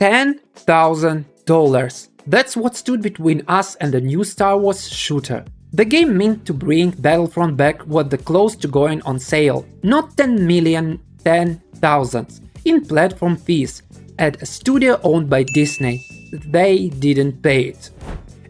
$10,000. That's what stood between us and the new Star Wars shooter. The game meant to bring Battlefront back was the close to going on sale, not 10 million, 10,000 in platform fees at a studio owned by Disney. They didn't pay it.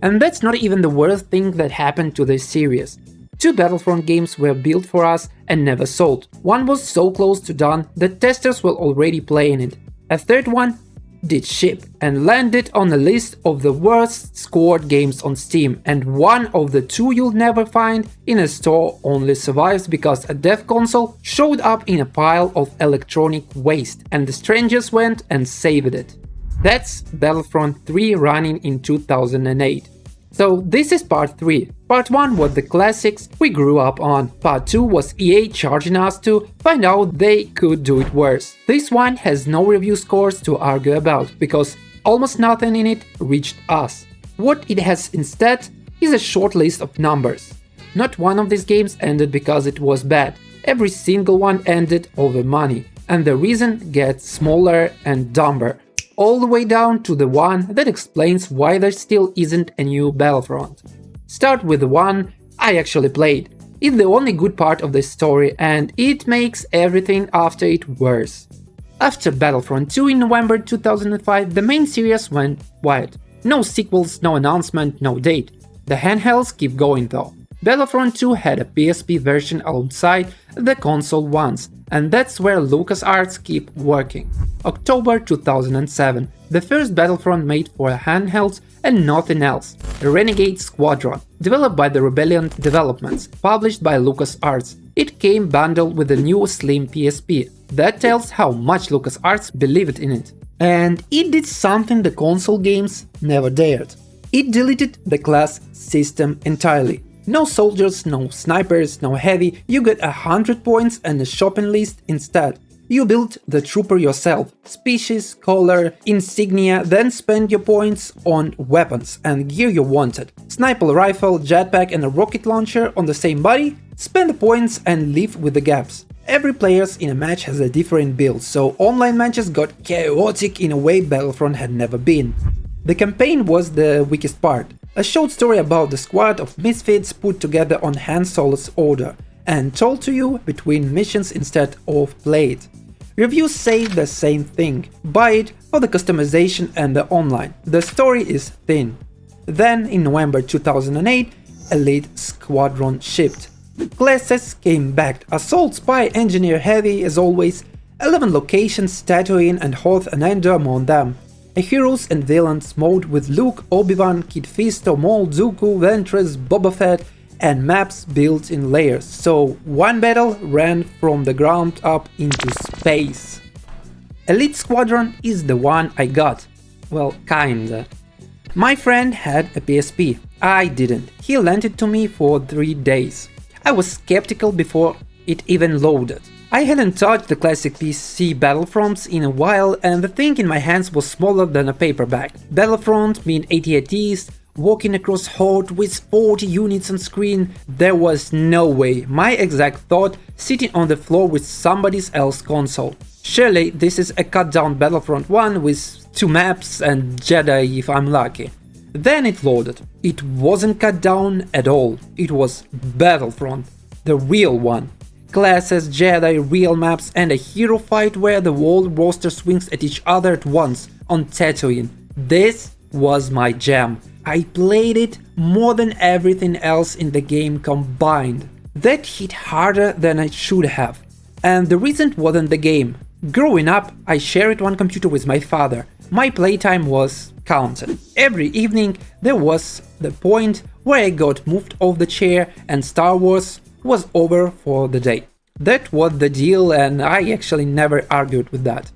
And that's not even the worst thing that happened to this series. 2 Battlefront games were built for us and never sold. One was so close to done that testers were already playing it. A third one did ship and landed on a list of the worst scored games on Steam, and one of the 2 you'll never find in a store only survives because a dev console showed up in a pile of electronic waste and the strangers went and saved it. That's Battlefront 3 running in 2008. So this is part 3. Part 1 was the classics we grew up on. Part 2 was EA charging us to find out they could do it worse. This one has no review scores to argue about, because almost nothing in it reached us. What it has instead is a short list of numbers. Not one of these games ended because it was bad. Every single one ended over money, and the reason gets smaller and dumber, all the way down to the one that explains why there still isn't a new Battlefront. Start with the one I actually played. It's the only good part of the story and it makes everything after it worse. After Battlefront 2 in November 2005, the main series went quiet. No sequels, no announcement, no date. The handhelds keep going though. Battlefront 2 had a PSP version alongside the console ones, and that's where LucasArts keep working. October 2007, the first Battlefront made for handhelds and nothing else, Renegade Squadron, developed by the Rebellion Developments, published by LucasArts. It came bundled with a new slim PSP. That tells how much LucasArts believed in it. And it did something the console games never dared. It deleted the class system entirely. No soldiers, no snipers, no heavy, you get 100 points and a shopping list instead. You build the trooper yourself, species, color, insignia, then spend your points on weapons and gear you wanted. Sniper rifle, jetpack and a rocket launcher on the same body? Spend the points and live with the gaps. Every player in a match has a different build, so online matches got chaotic in a way Battlefront had never been. The campaign was the weakest part. A short story about the squad of misfits put together on Han Solo's order and told to you between missions instead of play it. Reviews say the same thing. Buy it for the customization and the online. The story is thin. Then in November 2008, Elite Squadron shipped. Classes came back. Assault, Spy, Engineer, Heavy as always. 11 locations, Tatooine and Hoth and Endor among them. A heroes and villains mode with Luke, Obi-Wan, Kit Fisto, Maul, Dooku, Ventress, Boba Fett, and maps built in layers, so one battle ran from the ground up into space. Elite Squadron is the one I got. Well, kinda. My friend had a PSP, I didn't. He lent it to me for 3 days. I was skeptical before it even loaded. I hadn't touched the classic PC Battlefronts in a while and the thing in my hands was smaller than a paperback. Battlefront mean AT-ATs, walking across Hoth with 40 units on screen, there was no way. My exact thought, sitting on the floor with somebody else's console. Surely this is a cut down Battlefront 1 with 2 maps and Jedi if I'm lucky. Then it loaded. It wasn't cut down at all. It was Battlefront, the real one. Classes, Jedi, real maps and a hero fight where the whole roster swings at each other at once on Tatooine. This was my jam. I played it more than everything else in the game combined. That hit harder than I should have. And the reason wasn't the game. Growing up, I shared one computer with my father. My playtime was counted. Every evening there was the point where I got moved off the chair and Star Wars was over for the day. That was the deal and I actually never argued with that.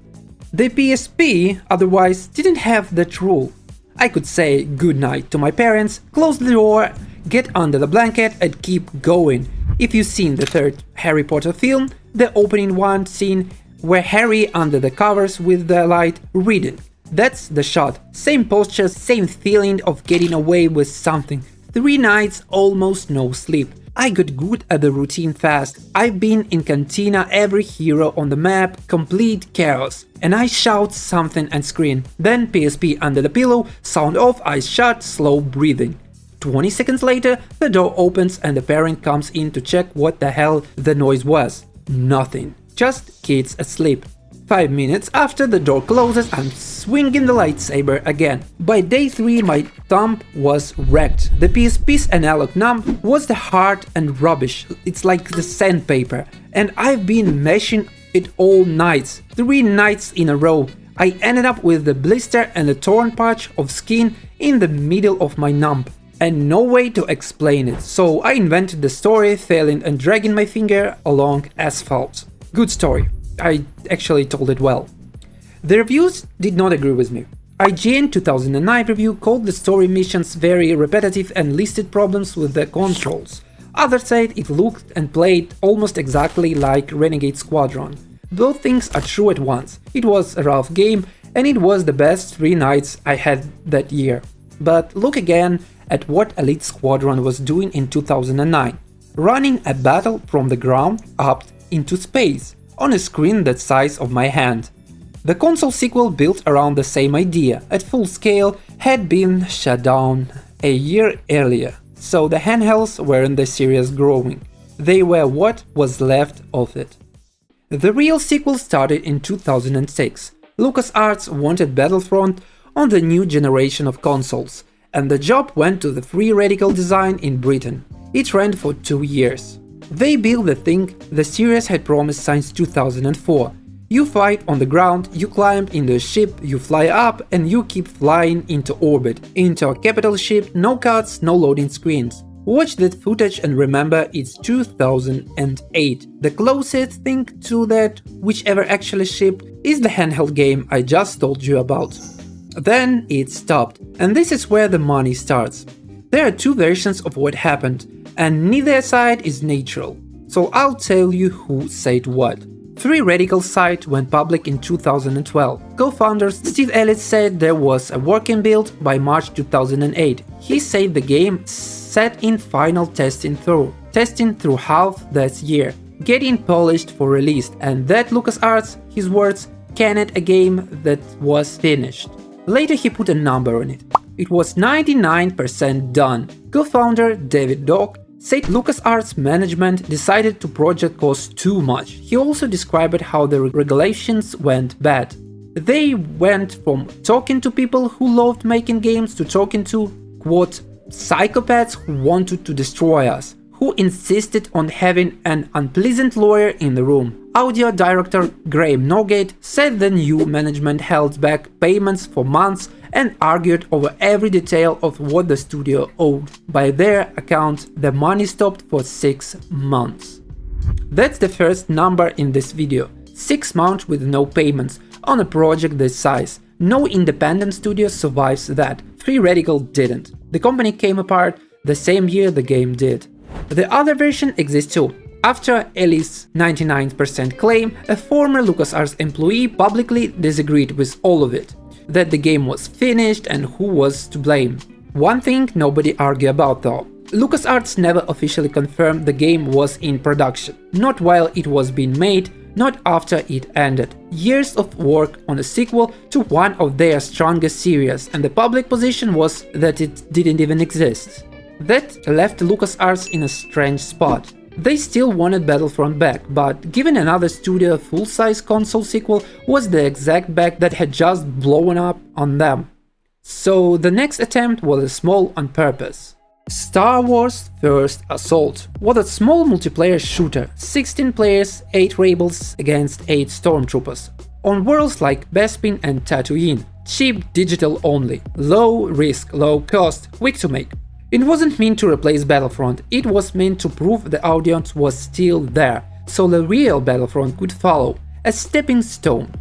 The PSP otherwise didn't have that rule. I could say goodnight to my parents, close the door, get under the blanket and keep going. If you've seen the third Harry Potter film, the opening one scene where Harry under the covers with the light reading. That's the shot. Same posture, same feeling of getting away with something. 3 nights, almost no sleep. I got good at the routine fast. I've been in Cantina, every hero on the map, complete chaos. And I shout something and scream. Then PSP under the pillow, sound off, eyes shut, slow breathing. 20 seconds later, the door opens and the parent comes in to check what the hell the noise was. Nothing. Just kids asleep. 5 minutes after the door closes, I'm swinging the lightsaber again. By day 3 my thumb was wrecked. The PSP's analog numb was the hard and rubbish, it's like the sandpaper. And I've been meshing it all nights, 3 nights in a row. I ended up with the blister and a torn patch of skin in the middle of my numb. And no way to explain it, so I invented the story, failing and dragging my finger along asphalt. Good story. I actually told it well. The reviews did not agree with me. IGN 2009 review called the story missions very repetitive and listed problems with the controls. Others said it looked and played almost exactly like Renegade Squadron. Both things are true at once. It was a rough game and it was the best 3 nights I had that year. But look again at what Elite Squadron was doing in 2009. Running a battle from the ground up into space. On a screen that size of my hand. The console sequel built around the same idea, at full scale, had been shut down a year earlier, so the handhelds weren't the series growing, they were what was left of it. The real sequel started in 2006. LucasArts wanted Battlefront on the new generation of consoles, and the job went to the Free Radical design in Britain. It ran for 2 years. They built the thing the series had promised since 2004. You fight on the ground, you climb into a ship, you fly up and you keep flying into orbit, into a capital ship, no cuts, no loading screens. Watch that footage and remember it's 2008. The closest thing to that, whichever actually ship, is the handheld game I just told you about. Then it stopped, and this is where the money starts. There are 2 versions of what happened, and neither side is neutral, so I'll tell you who said what. Free Radical site went public in 2012. Co-founder Steve Ellis said there was a working build by March 2008. He said the game set in final testing through half that year, getting polished for release, and that LucasArts, his words, canned a game that was finished. Later he put a number on it. It was 99% done. Co-founder David Dock said LucasArts management decided the project cost too much. He also described how the regulations went bad. They went from talking to people who loved making games to talking to, quote, psychopaths who wanted to destroy us, who insisted on having an unpleasant lawyer in the room. Audio director Graham Norgate said the new management held back payments for months and argued over every detail of what the studio owed. By their account, the money stopped for 6 months. That's the first number in this video. 6 months with no payments on a project this size. No independent studio survives that. Free Radical didn't. The company came apart the same year the game did. The other version exists too. After Ellis' 99% claim, a former LucasArts employee publicly disagreed with all of it. That the game was finished and who was to blame. One thing nobody argued about though. LucasArts never officially confirmed the game was in production. Not while it was being made, not after it ended. Years of work on a sequel to one of their strongest series, and the public position was that it didn't even exist. That left LucasArts in a strange spot. They still wanted Battlefront back, but giving another studio a full-size console sequel was the exact bag that had just blown up on them. So the next attempt was small on purpose. Star Wars First Assault was a small multiplayer shooter, 16 players, 8 rebels against 8 stormtroopers, on worlds like Bespin and Tatooine. Cheap digital only, low risk, low cost, quick to make. It wasn't meant to replace Battlefront, it was meant to prove the audience was still there, so the real Battlefront could follow, a stepping stone.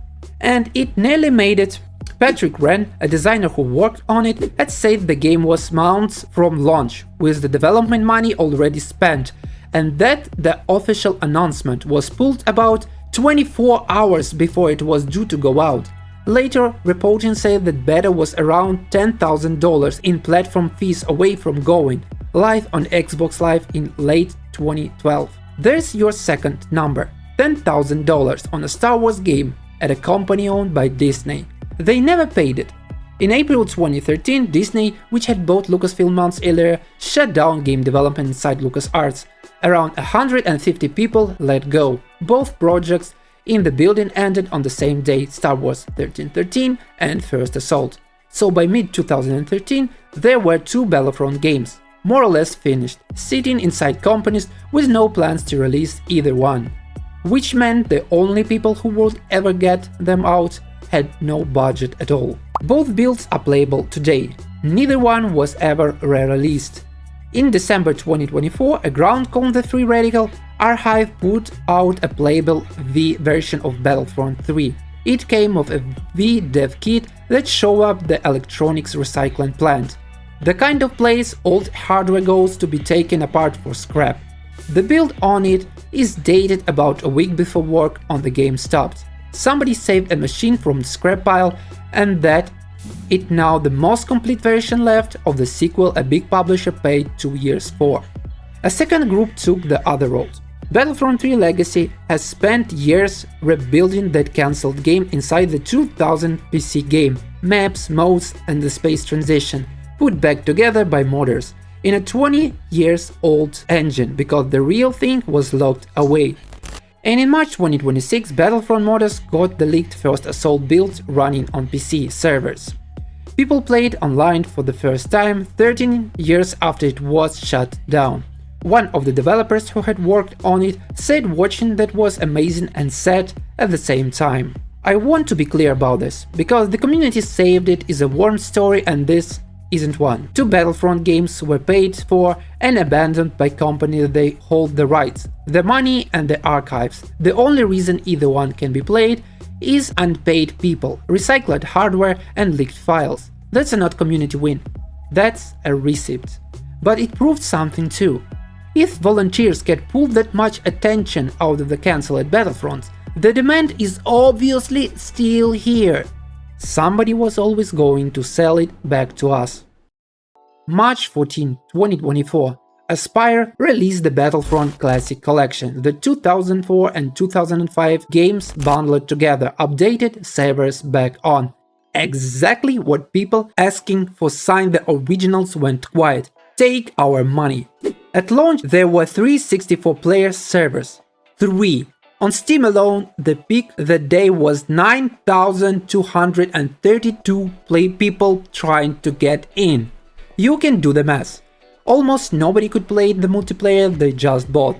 And it nearly made it. Patrick Wren, a designer who worked on it, had said the game was months from launch, with the development money already spent, and that the official announcement was pulled about 24 hours before it was due to go out. Later, reporting said that beta was around $10,000 in platform fees away from going. live on Xbox Live in late 2012. There's your second number, $10,000 on a Star Wars game at a company owned by Disney. They never paid it. In April 2013, Disney, which had bought Lucasfilm months earlier, shut down game development inside LucasArts. Around 150 people let go. Both projects in the building ended on the same day, Star Wars 1313 and First Assault. So by mid-2013, there were 2 Battlefront games, more or less finished, sitting inside companies with no plans to release either one. Which meant the only people who would ever get them out had no budget at all. Both builds are playable today. Neither one was ever re-released. In December 2024, a ground called the Free Radical Archive put out a playable V version of Battlefront III. It came with a V dev kit that showed up the electronics recycling plant, the kind of place old hardware goes to be taken apart for scrap. The build on it is dated about a week before work on the game stopped. Somebody saved a machine from the scrap pile, and that it now the most complete version left of the sequel a big publisher paid 2 years for. A second group took the other road. Battlefront 3 Legacy has spent years rebuilding that cancelled game inside the 2000 PC game, maps, modes and the space transition, put back together by modders, in a 20 years old engine because the real thing was locked away. And in March 2026, Battlefront modders got the leaked First Assault build running on PC servers. People played online for the first time 13 years after it was shut down. One of the developers who had worked on it said watching that was amazing and sad at the same time. I want to be clear about this, because the community saved it is a warm story and this isn't one. 2 Battlefront games were paid for and abandoned by companies that they hold the rights, the money and the archives. The only reason either one can be played is unpaid people, recycled hardware and leaked files. That's a not community win. That's a receipt. But it proved something too. If volunteers get pulled that much attention out of the cancelled Battlefronts, the demand is obviously still here. Somebody was always going to sell it back to us. March 14, 2024, Aspyr released the Battlefront Classic Collection, the 2004 and 2005 games bundled together, updated servers back on. Exactly what people asking for signed the originals went quiet. Take our money. At launch, there were 3 64-player servers. 3. On Steam alone, the peak that day was 9,232 people trying to get in. You can do the math. Almost nobody could play the multiplayer they just bought.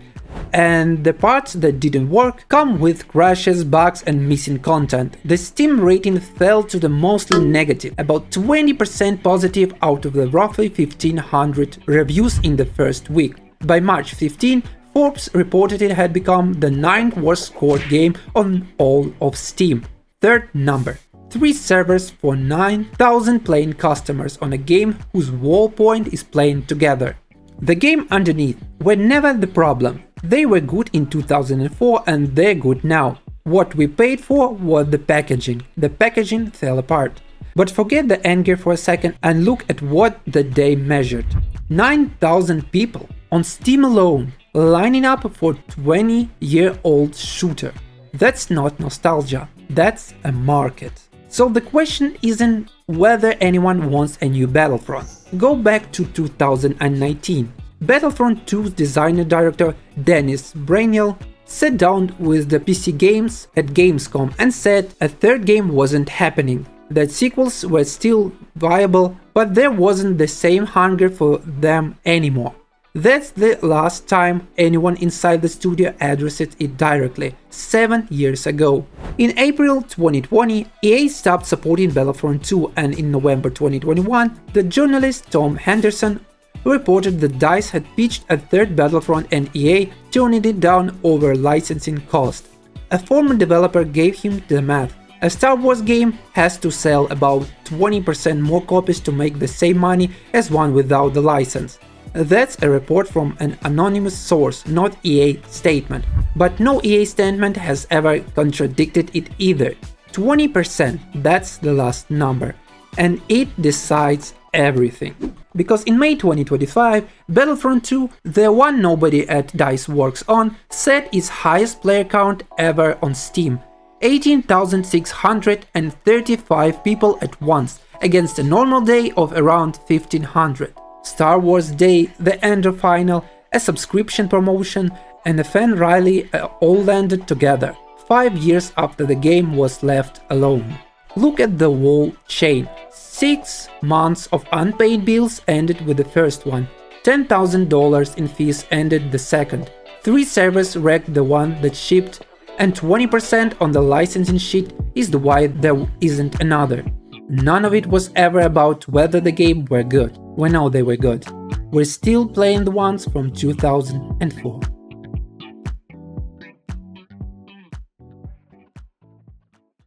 And the parts that didn't work come with crashes, bugs and missing content. The Steam rating fell to the mostly negative, about 20% positive out of the roughly 1500 reviews in the first week. By March 15, Forbes reported it had become the 9th worst scored game on all of Steam. Third number. 3 servers for 9,000 playing customers on a game whose whole point is playing together. The game underneath were never the problem. They were good in 2004 and they're good now. What we paid for was the packaging. The packaging fell apart. But forget the anger for a second and look at what the day measured. 9,000 people on Steam alone lining up for 20-year-old shooter. That's not nostalgia, that's a market. So the question isn't whether anyone wants a new Battlefront. Go back to 2019. Battlefront 2's designer director Dennis Braniel sat down with the PC Games at Gamescom and said a third game wasn't happening, that sequels were still viable, but there wasn't the same hunger for them anymore. That's the last time anyone inside the studio addressed it directly, 7 years ago. In April 2020, EA stopped supporting Battlefront 2, and in November 2021, the journalist Tom Henderson reported that DICE had pitched a third Battlefront and EA turning it down over licensing cost. A former developer gave him the math. A Star Wars game has to sell about 20% more copies to make the same money as one without the license. That's a report from an anonymous source, not EA statement. But no EA statement has ever contradicted it either. 20%, that's the last number. And it decides everything. Because in May 2025, Battlefront 2, the one nobody at DICE works on, set its highest player count ever on Steam, 18,635 people at once, against a normal day of around 1,500. Star Wars Day, the Ender Final, a subscription promotion, and a fan rally all landed together, 5 years after the game was left alone. Look at the whole chain. 6 months of unpaid bills ended with the first one, $10,000 in fees ended the second, 3 servers wrecked the one that shipped, and 20% on the licensing sheet is the why there isn't another. None of it was ever about whether the game were good. We know they were good. We're still playing the ones from 2004.